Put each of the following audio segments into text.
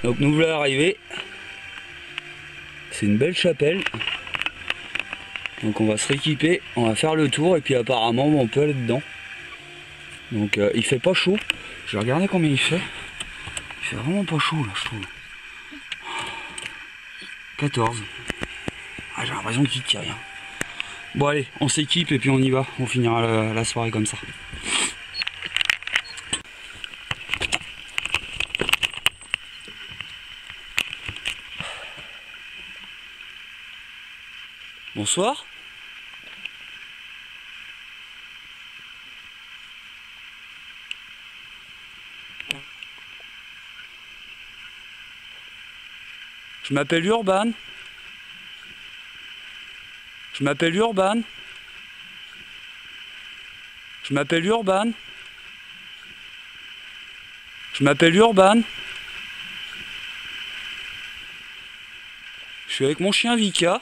Donc nous voilà arrivés. C'est une belle chapelle. Donc on va se rééquiper, on va faire le tour et puis apparemment on peut aller dedans. Donc il fait pas chaud. Je vais regarder combien il fait. Il fait vraiment pas chaud là je trouve. 14. Ah, j'ai l'impression qu'il tire rien. Bon allez, on s'équipe et puis on y va. On finira la soirée comme ça. Bonsoir. Je m'appelle Urban. Je m'appelle Urban. Je m'appelle Urban. Je m'appelle Urban. Je suis avec mon chien Vika.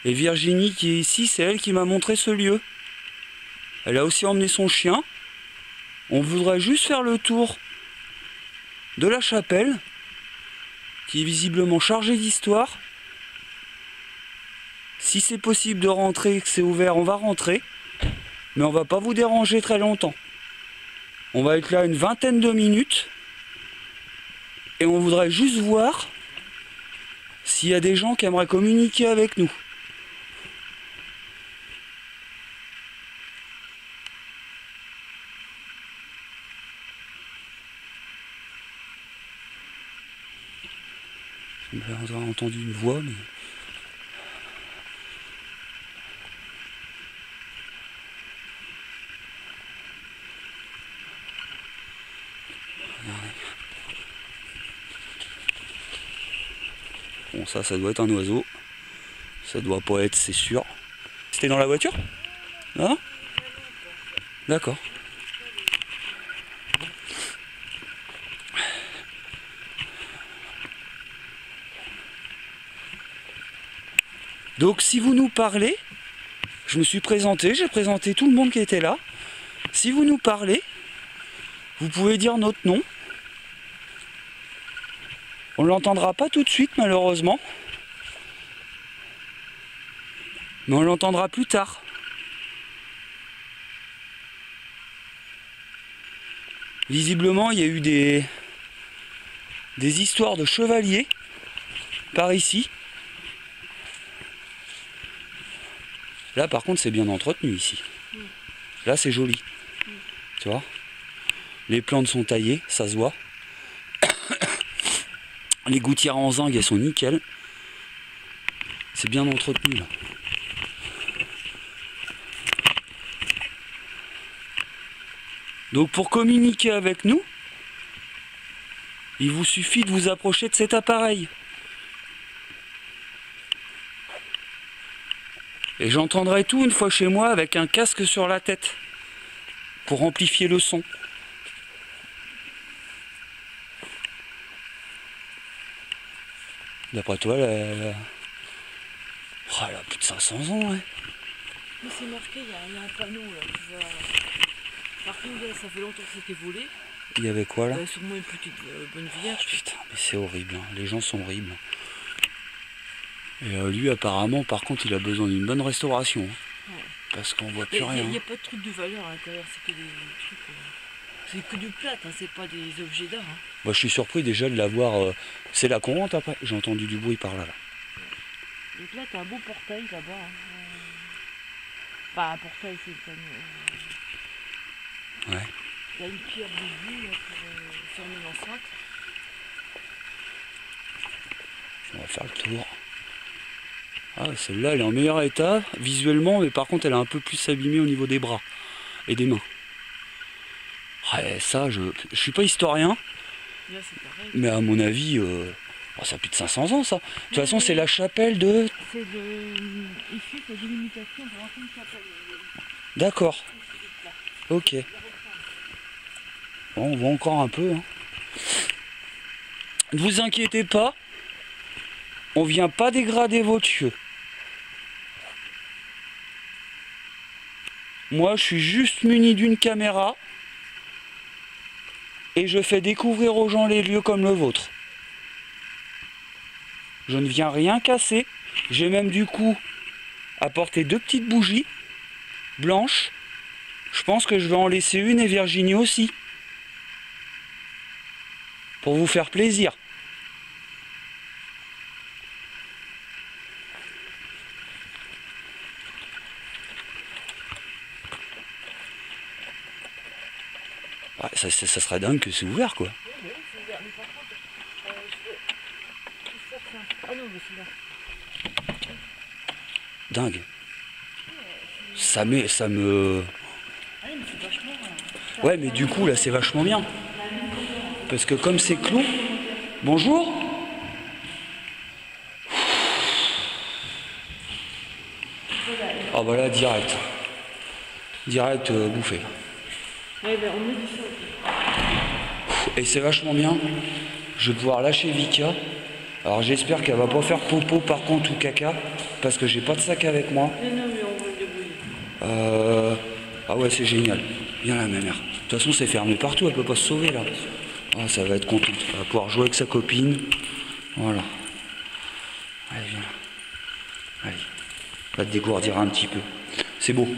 Et Virginie qui est ici, c'est elle qui m'a montré ce lieu. Elle a aussi emmené son chien. On voudrait juste faire le tour de la chapelle, qui est visiblement chargée d'histoire. Si c'est possible de rentrer, que c'est ouvert, on va rentrer. Mais on va pas vous déranger très longtemps. On va être là une vingtaine de minutes. Et on voudrait juste voir s'il y a des gens qui aimeraient communiquer avec nous. On a entendu une voix, mais... Regardez. Bon, ça doit être un oiseau. Ça doit pas être, c'est sûr. C'était dans la voiture? Non? D'accord. Donc si vous nous parlez, je me suis présenté, j'ai présenté tout le monde qui était là. Si vous nous parlez, vous pouvez dire notre nom. On ne l'entendra pas tout de suite malheureusement. Mais on l'entendra plus tard. Visiblement, il y a eu des histoires de chevaliers par ici. Là par contre c'est bien entretenu ici. Là c'est joli. Tu vois? Les plantes sont taillées, ça se voit. Les gouttières en zinc elles sont nickel. C'est bien entretenu là. Donc pour communiquer avec nous, il vous suffit de vous approcher de cet appareil. Et j'entendrai tout une fois chez moi avec un casque sur la tête pour amplifier le son. D'après toi, elle a plus de 500 ans. Ouais. Mais c'est marqué, il y a un panneau là. Par contre, ça fait longtemps que c'était volé. Il y avait quoi là? Sûrement une petite bonne vierge. Putain, mais c'est horrible. Hein. Les gens sont horribles. Et lui, apparemment, par contre, il a besoin d'une bonne restauration. Hein. Ouais. Parce qu'on voit plus rien. Il n'y a pas de trucs de valeur à l'intérieur, c'est que des trucs. C'est que du plate, hein, c'est pas des objets d'art. Hein. Moi, je suis surpris déjà de l'avoir. C'est là qu'on rentre après. J'ai entendu du bruit par là. Donc là, t'as un beau portail là-bas. Hein. Enfin, un portail, c'est le panneau. Ouais. Il y a une pierre de vue pour fermer l'enceinte. On va faire le tour. Ah, celle-là, elle est en meilleur état visuellement, mais par contre, elle est un peu plus abîmée au niveau des bras et des mains. Ouais, ça, je suis pas historien, Là, c'est pareil. Mais à mon avis, ça a plus de 500 ans, ça. De toute façon, c'est la chapelle de... C'est ici, c'est l'imitation pour l'ancienne chapelle. D'accord. Ok. Bon, on voit encore un peu. Hein. Ne vous inquiétez pas, on vient pas dégrader votre lieu. Moi, je suis juste muni d'une caméra. et je fais découvrir aux gens les lieux comme le vôtre. Je ne viens rien casser. J'ai même du coup apporté 2 petites bougies blanches. Je pense que je vais en laisser une et Virginie aussi. Pour vous faire plaisir. Ouais, ça serait dingue que c'est ouvert quoi. Oui, c'est ouvert, mais par contre, ah non, mais c'est là. Dingue. Ça me... Ah oui, mais c'est vachement... Ouais, mais du coup, là, c'est vachement bien. Parce que comme c'est clos... Bonjour. Ah bah là, direct. Direct bouffé. Ouais, ben on me dit ça aussi. Et c'est vachement bien. Je vais pouvoir lâcher Vika. Alors j'espère qu'elle va pas faire popo par contre ou caca. Parce que j'ai pas de sac avec moi. Mais non, mais on va le débrouiller. Ah ouais, c'est génial. Viens là, ma mère. De toute façon, c'est fermé partout, elle peut pas se sauver là. Ah, ça va être contente. Elle va pouvoir jouer avec sa copine. Voilà. Allez, viens là. Allez. Va te dégourdir un petit peu. C'est beau.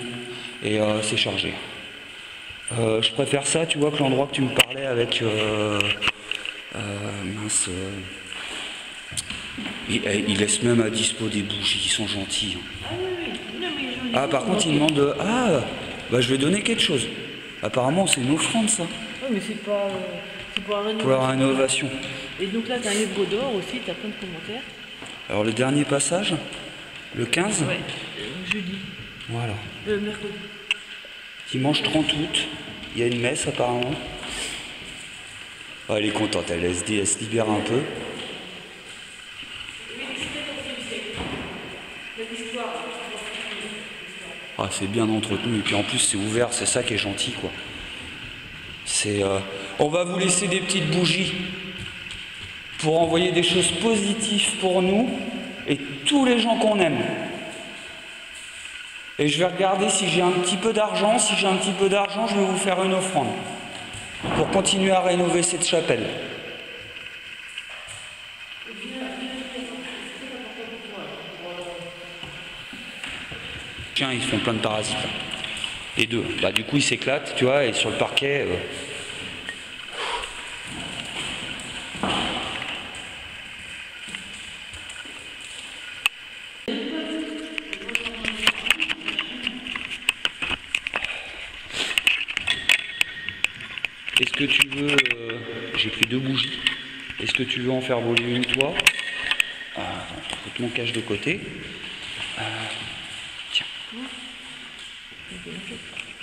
Et c'est chargé. Je préfère ça, tu vois, que l'endroit que tu me parlais avec... mince... il laisse même à dispo des bougies, ils sont gentils. Ah oui, oui. Non, mais je... Ah, par contre, il demande... Ah, bah je vais donner quelque chose. Apparemment, c'est une offrande, ça. Ouais, mais c'est pas... c'est pour la rénovation. Pour la rénovation. Et donc là, t'as un livre d'or aussi, t'as plein de commentaires. Alors, le dernier passage, le 15 Ouais, jeudi. Voilà. Mercredi. Dimanche 30 août, il y a une messe, apparemment. Ah, elle est contente, elle se libère un peu. Ah, c'est bien entretenu et puis en plus c'est ouvert, c'est ça qui est gentil quoi. C'est, on va vous laisser des petites bougies pour envoyer des choses positives pour nous et tous les gens qu'on aime. Et je vais regarder si j'ai un petit peu d'argent. Si j'ai un petit peu d'argent, je vais vous faire une offrande pour continuer à rénover cette chapelle. Tiens, ils font plein de parasites. Là. Les deux. Bah, du coup, ils s'éclatent, tu vois, et sur le parquet... Est-ce que tu veux... j'ai pris 2 bougies. Est-ce que tu veux en faire voler une, toi? Faut que mon cache de côté. Tiens.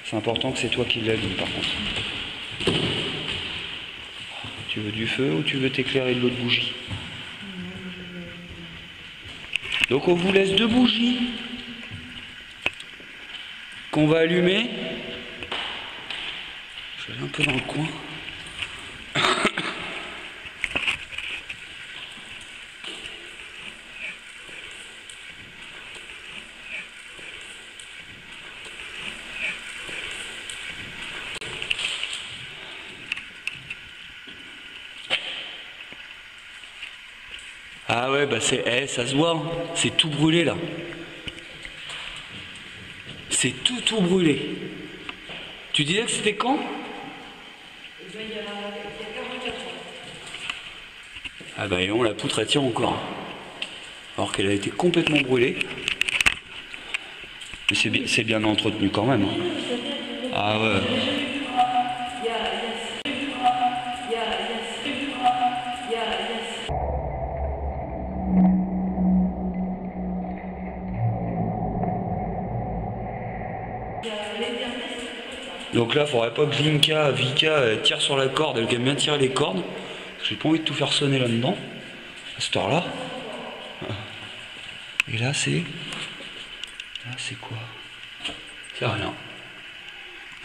C'est important que c'est toi qui l'allume, par contre. Tu veux du feu ou tu veux t'éclairer de l'autre bougie? Donc on vous laisse 2 bougies qu'on va allumer. Je vais aller un peu dans le coin. Ah ouais, bah c'est, ça se voit, hein. C'est tout brûlé là. C'est tout brûlé. Tu disais que c'était quand? Il y a 44 ans. Ah bah et on, la poutre elle tient encore. Alors qu'elle a été complètement brûlée. Mais c'est bien entretenu quand même. Hein. Ah ouais. Donc là, il faudrait pas que Vika tire sur la corde, elle aime bien tirer les cordes. J'ai pas envie de tout faire sonner là-dedans, à cette heure-là. Et là, c'est... Là, c'est quoi? C'est rien.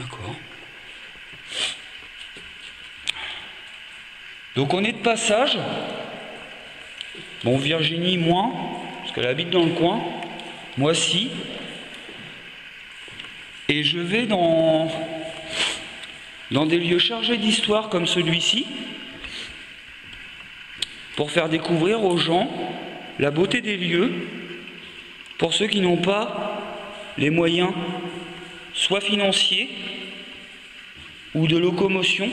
D'accord. Donc on est de passage. Bon, Virginie, moins, parce qu'elle habite dans le coin. Moi, si. Et je vais dans dans des lieux chargés d'histoire comme celui-ci, pour faire découvrir aux gens la beauté des lieux, pour ceux qui n'ont pas les moyens, soit financiers ou de locomotion,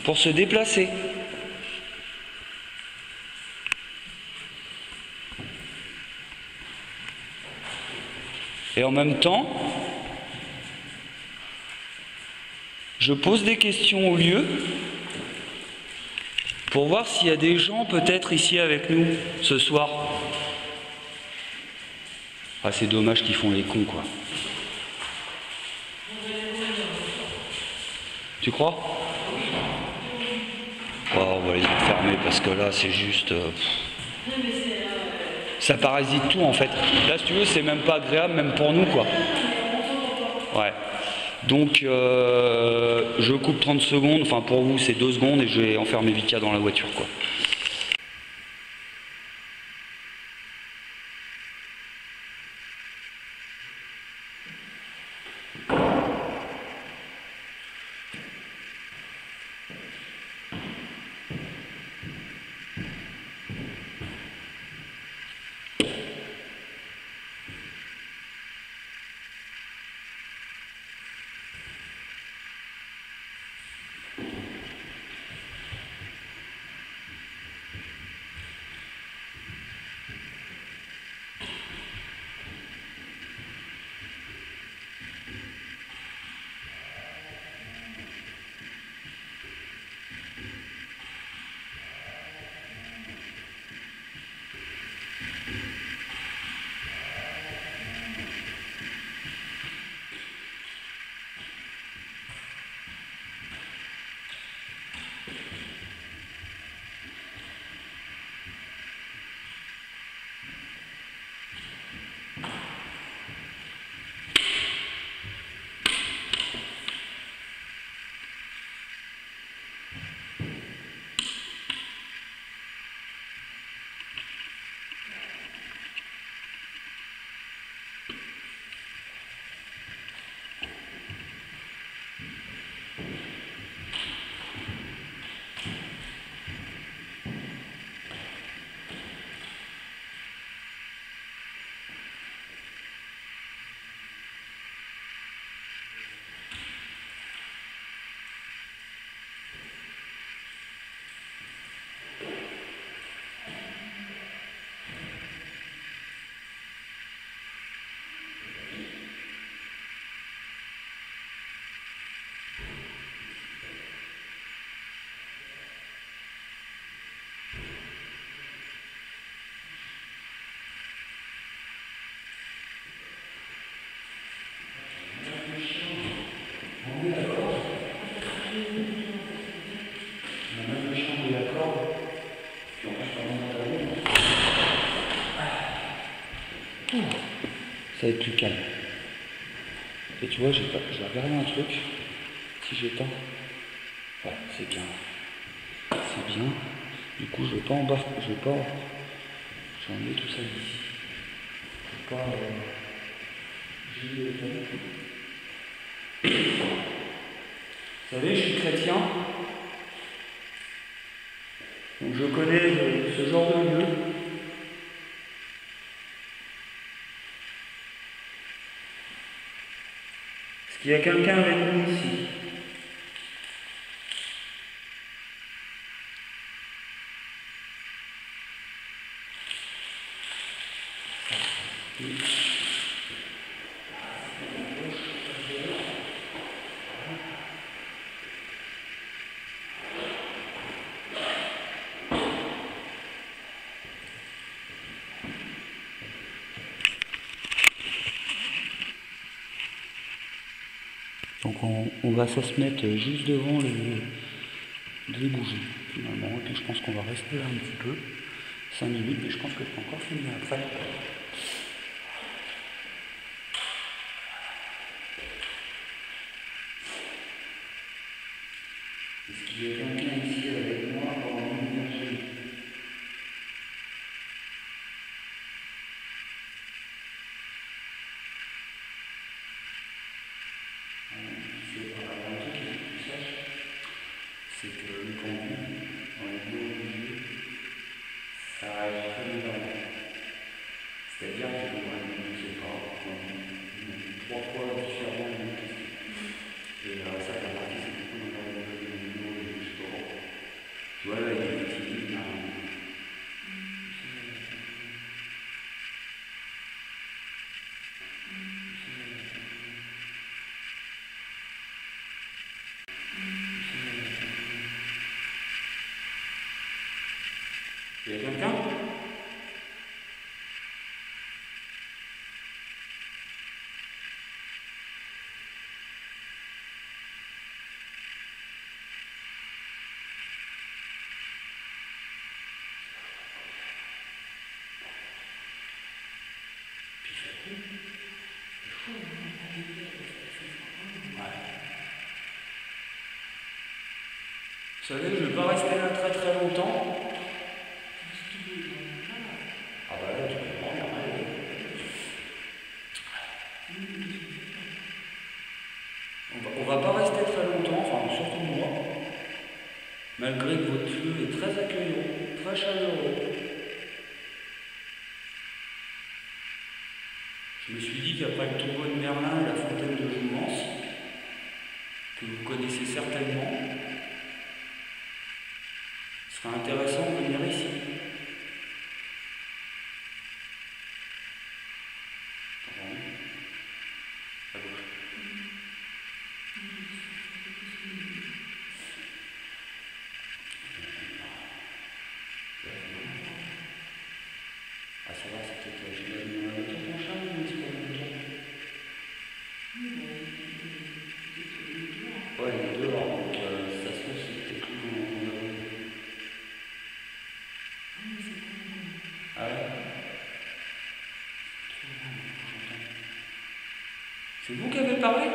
pour se déplacer. Et en même temps, je pose des questions au lieu pour voir s'il y a des gens peut-être ici avec nous ce soir. Ah, c'est dommage qu'ils font les cons, quoi. Tu crois? Oh, on va les enfermer parce que là, c'est juste... ça parasite tout, en fait. Là, si tu veux, c'est même pas agréable, même pour nous, quoi. Ouais. Donc, je coupe 30 secondes. Enfin, pour vous, c'est 2 secondes et je vais enfermer Vika dans la voiture, quoi. Ça va être plus calme. Et tu vois, j'ai regardé un truc. Si j'éteins, ouais, c'est bien. C'est bien. Du coup, je vais pas embarquer, je vais pas. J'ai enlevé tout ça ici. Je vais pas. Vous savez, je suis chrétien. Donc je connais ce genre de lieu. Est-ce qu'il y a quelqu'un avec nous ici? Donc on va se mettre juste devant les bougies finalement, et puis je pense qu'on va rester là un petit peu, 5 minutes, mais je pense que je peux encore finir après. Est-ce qu'il y a quelqu'un ici avec moi pour m'énerger? C'est pas un truc qui est plus sage. une pendule, dans les deux obligés, ça réagit très différemment. C'est-à-dire que, je ne sais pas, 3 fois différemment de mes questions. Et ça, t'as remarqué, c'est beaucoup dans la vidéo, je sais pas. Tu vois, là, il y a des petits livres, là. Il y a quelqu'un? Vous savez, je ne vais pas rester là très très longtemps. Ah bah là, tu peux prendre la main. On va pas rester très longtemps, enfin surtout moi. Malgré que votre lieu est très accueillant, très chaleureux. Je me suis dit qu'après le tombeau de Merlin et la fontaine de Joumance, que vous connaissez certainement, ce serait intéressant de venir ici. À gauche. Ah, ça va, c'est peut-être j'ai la lumière avec ton chat, ou c'est pas le temps? Ouais, il est dehors, donc ça se trouve, c'est peut-être tout qu'on a vu. Ah ouais? C'est vous qui avez parlé?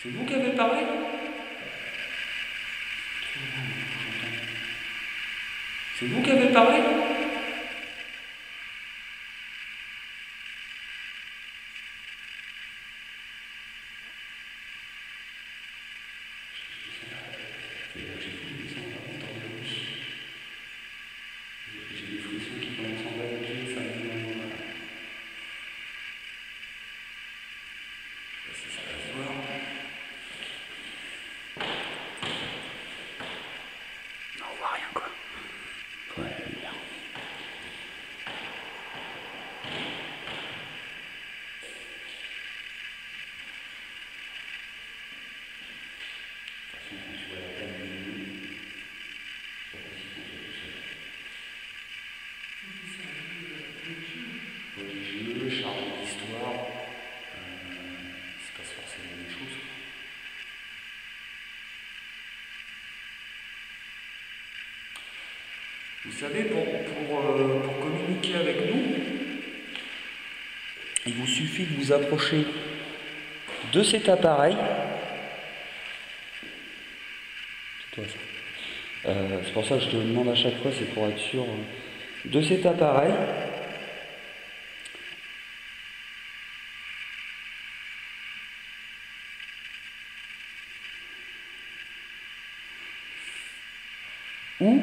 C'est vous qui avez parlé? C'est vous qui avez parlé? J'ai des frissons qui commencent en bas de pied, ça me dit dans le moment. Je sais pas si ça va se voir. Non, on voit rien quoi. Ouais, bien. Religieux, chargé d'histoire, il se passe forcément des choses. Vous savez, pour communiquer avec nous, il vous suffit de vous approcher de cet appareil. C'est toi ça. C'est pour ça que je te demande à chaque fois, c'est pour être sûr de cet appareil. Ou,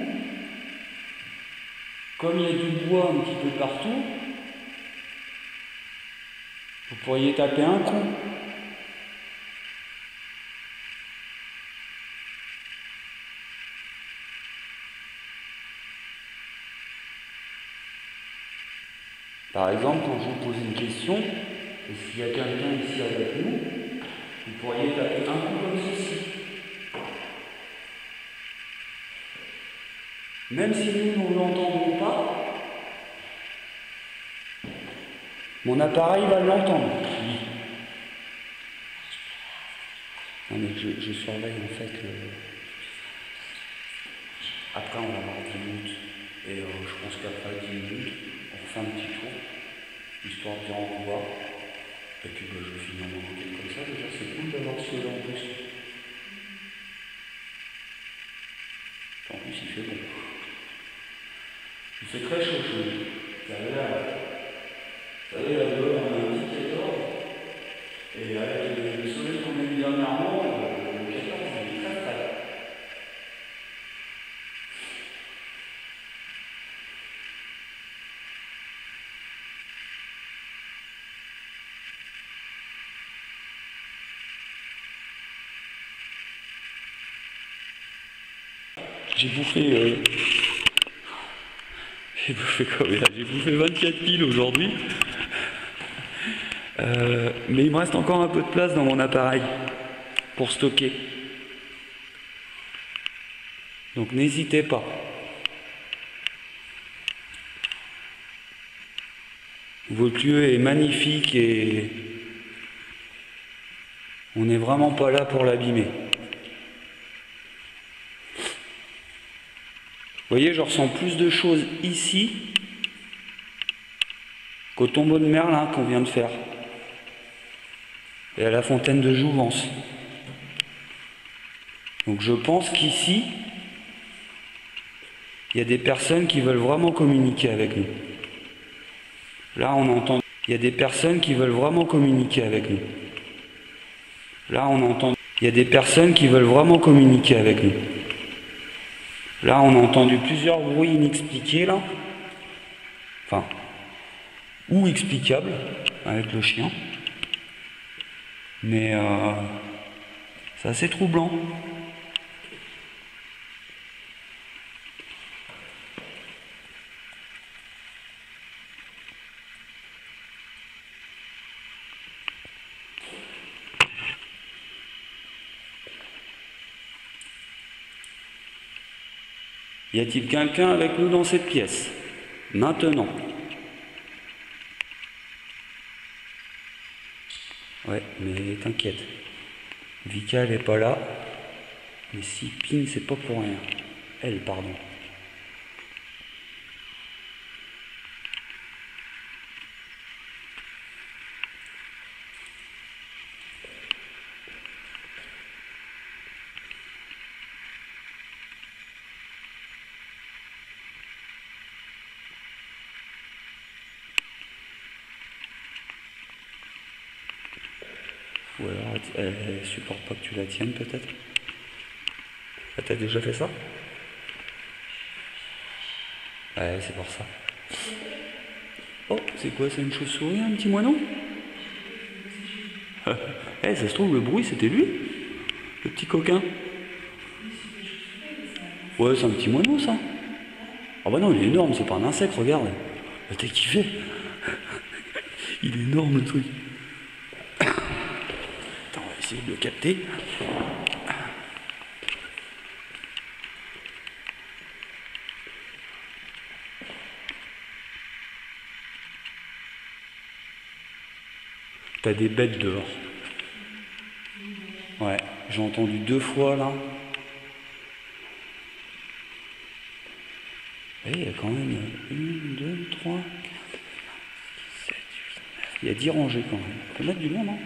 comme il y a du bois un petit peu partout, vous pourriez taper un coup. Par exemple, quand je vous pose une question, et s'il y a quelqu'un ici avec nous, vous pourriez taper un coup comme ceci. Même si nous ne l'entendons pas, mon appareil va l'entendre. Oui. Non mais je surveille en fait le... Après on va avoir 10 minutes. Et je pense qu'après 10 minutes, on refait un petit tour, histoire de dire au revoir. Et puis je vais finir mon enquête comme ça. Déjà c'est cool d'avoir ce là en plus. En plus il fait bon. Il fait très chaud chez nous. Vous savez là dehors on a un petit 14. Et avec le soleil qu'on a eu J'ai bouffé... J'ai bouffé combien? J'ai bouffé 24 piles aujourd'hui. Mais il me reste encore un peu de place dans mon appareil pour stocker. Donc n'hésitez pas. Votre lieu est magnifique et on n'est vraiment pas là pour l'abîmer. Vous voyez, je ressens plus de choses ici qu'au tombeau de Merlin qu'on vient de faire. Et à la fontaine de Jouvence. Donc je pense qu'ici, il y a des personnes qui veulent vraiment communiquer avec nous. Là, on entend... Il y a des personnes qui veulent vraiment communiquer avec nous. Là, on entend... Il y a des personnes qui veulent vraiment communiquer avec nous. Là, on a entendu plusieurs bruits inexpliqués, là. Enfin, ou explicables, avec le chien. Mais c'est assez troublant. Y a-t-il quelqu'un avec nous dans cette pièce? Maintenant. Ouais, mais t'inquiète. Vika, elle est pas là. Mais si Ping, c'est pas pour rien. Elle, pardon. Ou alors elle supporte pas que tu la tiennes peut-être. Ah, t'as déjà fait ça? Ouais, c'est pour ça. Oh, c'est quoi, c'est une chauve-souris, un petit moineau? Eh, ça se trouve, le bruit, c'était lui? Le petit coquin? Ouais, c'est un petit moineau, ça. Ah bah non, il est énorme, c'est pas un insecte, regarde. T'as kiffé? Il est énorme, le truc. Attends, on va essayer de le capter. T'as des bêtes dehors. Ouais, j'ai entendu 2 fois là. Et il y a quand même 1, 2, 3, 4, 5, 6, 7, 8, 9. Il y a 10 rangées quand même. On peut mettre du monde, hein.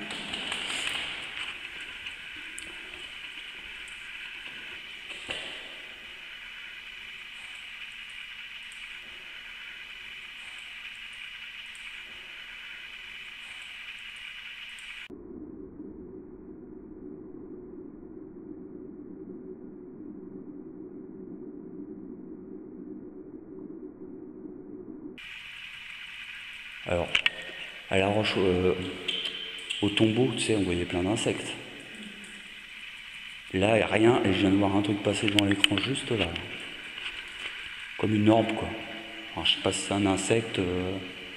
Alors, à la roche, au tombeau, tu sais, on voyait plein d'insectes. Là, il n'y a rien, et je viens de voir un truc passer devant l'écran juste là. Comme une orbe, quoi. Alors, je sais pas si c'est un insecte.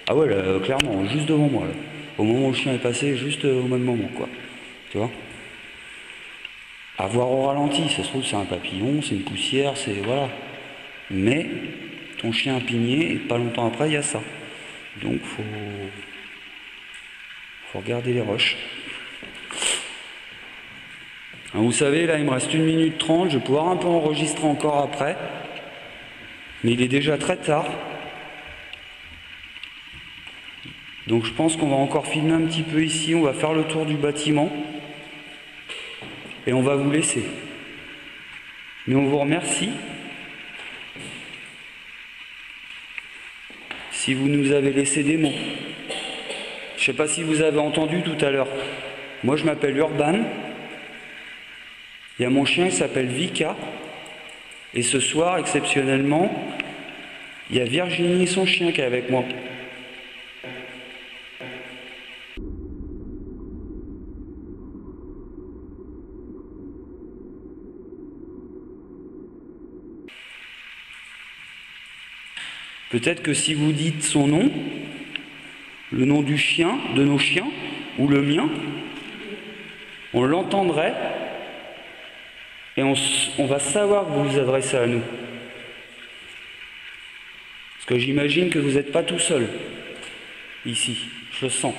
Ah ouais, là, clairement, juste devant moi. Là. Au moment où le chien est passé, juste au même moment, quoi. Tu vois? À voir au ralenti, ça se trouve, c'est un papillon, c'est une poussière, c'est. Voilà. Mais, ton chien a pigné, et pas longtemps après, il y a ça. Donc, faut regarder les roches. Alors, vous savez, là, il me reste 1 minute 30, je vais pouvoir un peu enregistrer encore après. Mais il est déjà très tard. Donc je pense qu'on va encore filmer un petit peu ici, on va faire le tour du bâtiment. Et on va vous laisser. Mais on vous remercie. Si vous nous avez laissé des mots. Je ne sais pas si vous avez entendu tout à l'heure. Moi je m'appelle Urban. Il y a mon chien qui s'appelle Vika. Et ce soir, exceptionnellement, il y a Virginie et son chien qui est avec moi. Peut-être que si vous dites son nom, le nom du chien, de nos chiens, ou le mien, on l'entendrait et on va savoir que vous vous adressez à nous. Parce que j'imagine que vous n'êtes pas tout seul ici, je le sens.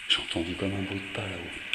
J'ai entendu comme un bruit de pas là-haut.